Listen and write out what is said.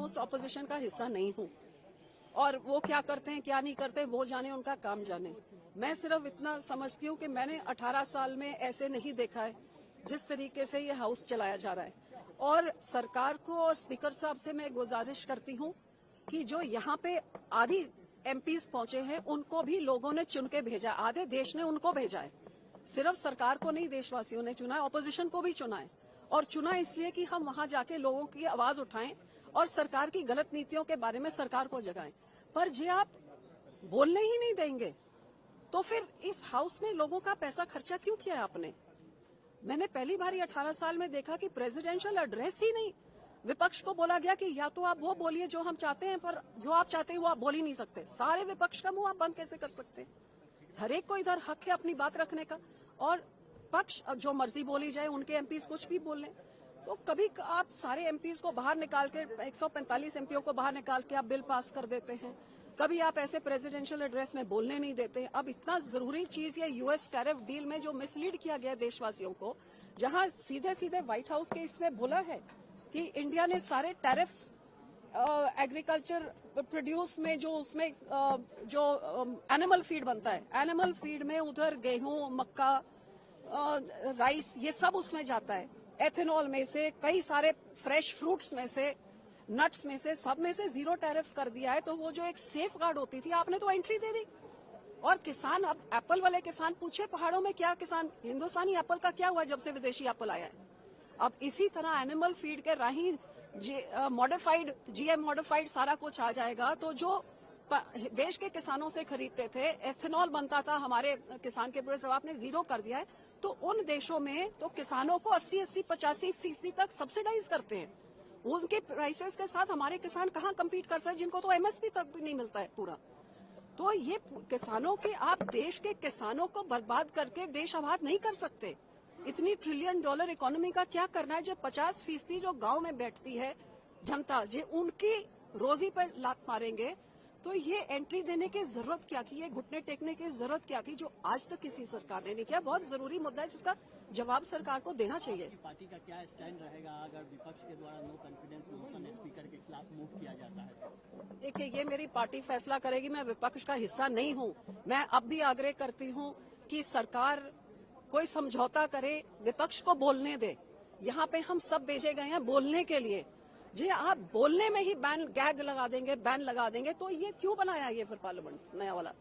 उस ऑपोजिशन का हिस्सा नहीं हूँ, और वो क्या करते हैं क्या नहीं करते वो जाने, उनका काम जाने। मैं सिर्फ इतना समझती हूँ कि मैंने 18 साल में ऐसे नहीं देखा है जिस तरीके से ये हाउस चलाया जा रहा है। और सरकार को और स्पीकर साहब से मैं गुजारिश करती हूँ कि जो यहाँ पे आधी एमपीज पहुंचे हैं उनको भी लोगों ने चुन के भेजा, आधे देश ने उनको भेजा है। सिर्फ सरकार को नहीं, देशवासियों ने चुना है, ऑपोजिशन को भी चुना है। और चुना इसलिए कि हम वहां जाके लोगों की आवाज उठाएं और सरकार की गलत नीतियों के बारे में सरकार को जगाएं। पर जे आप बोलने ही नहीं देंगे तो फिर इस हाउस में लोगों का पैसा खर्चा क्यों किया है आपने? मैंने पहली बार 18 साल में देखा कि प्रेसिडेंशियल एड्रेस ही नहीं, विपक्ष को बोला गया कि या तो आप वो बोलिए जो हम चाहते हैं, पर जो आप चाहते हैं वो आप बोल ही नहीं सकते। सारे विपक्ष का मुंह आप बंद कैसे कर सकते? हर एक को इधर हक है अपनी बात रखने का, और पक्ष जो मर्जी बोली जाए, उनके एमपीज कुछ भी बोल लें। तो कभी आप सारे एमपीज को बाहर निकाल के 145 एमपीओ को बाहर निकाल के आप बिल पास कर देते हैं, कभी आप ऐसे प्रेसिडेंशियल एड्रेस में बोलने नहीं देते। अब इतना जरूरी चीज ये यूएस टैरिफ डील में जो मिसलीड किया गया देशवासियों को, जहां सीधे सीधे व्हाइट हाउस के इसमें बोला है कि इंडिया ने सारे टैरिफ्स एग्रीकल्चर प्रोड्यूस में जो उसमें जो एनिमल फीड बनता है, एनिमल फीड में उधर गेहूं, मक्का, राइस, ये सब उसमें जाता है। एथेनॉल में से, कई सारे फ्रेश फ्रूट्स में से, नट्स में से, सब में से जीरो टैरिफ कर दिया है। तो वो जो एक सेफ गार्ड होती थी, आपने तो एंट्री दे दी। और किसान, अब एप्पल वाले किसान पूछे पहाड़ों में क्या किसान, हिंदुस्तानी एप्पल का क्या हुआ जब से विदेशी एप्पल आया है? अब इसी तरह एनिमल फीड के राही मॉडिफाइड, जीएम मॉडिफाइड सारा कुछ आ जाएगा। तो जो देश के किसानों से खरीदते थे, एथेनॉल बनता था हमारे किसान के पूरे, सब आपने जीरो कर दिया है। तो उन देशों में तो किसानों को 80-85% तक सब्सिडाइज करते हैं। उनके प्राइसेस के साथ हमारे किसान कहाँ कम्पीट कर सकते, जिनको तो एमएसपी तक भी नहीं मिलता है पूरा। तो ये किसानों के, आप देश के किसानों को बर्बाद करके देश आबाद नहीं कर सकते। इतनी $1 ट्रिलियन इकोनॉमी का क्या करना है? जो 50% जो गांव में बैठती है जनता, जो उनकी रोजी पर लात मारेंगे, तो ये एंट्री देने की जरूरत क्या थी? ये घुटने टेकने की जरूरत क्या थी, जो आज तक किसी सरकार ने नहीं किया? बहुत जरूरी मुद्दा है जिसका जवाब सरकार को देना चाहिए। पार्टी का क्या स्टैंड रहेगा अगर विपक्ष के द्वारा नो कॉन्फिडेंस मोशन स्पीकर के खिलाफ मूव किया जाता है? देखिए, ये मेरी पार्टी फैसला करेगी, मैं विपक्ष का हिस्सा नहीं हूँ। मैं अब भी आग्रह करती हूँ कि सरकार कोई समझौता करे, विपक्ष को बोलने दे। यहाँ पे हम सब भेजे गए हैं बोलने के लिए। जी, आप बोलने में ही बैन, गैग लगा देंगे, बैन लगा देंगे, तो ये क्यों बनाया ये फिर पार्लियामेंट नया वाला?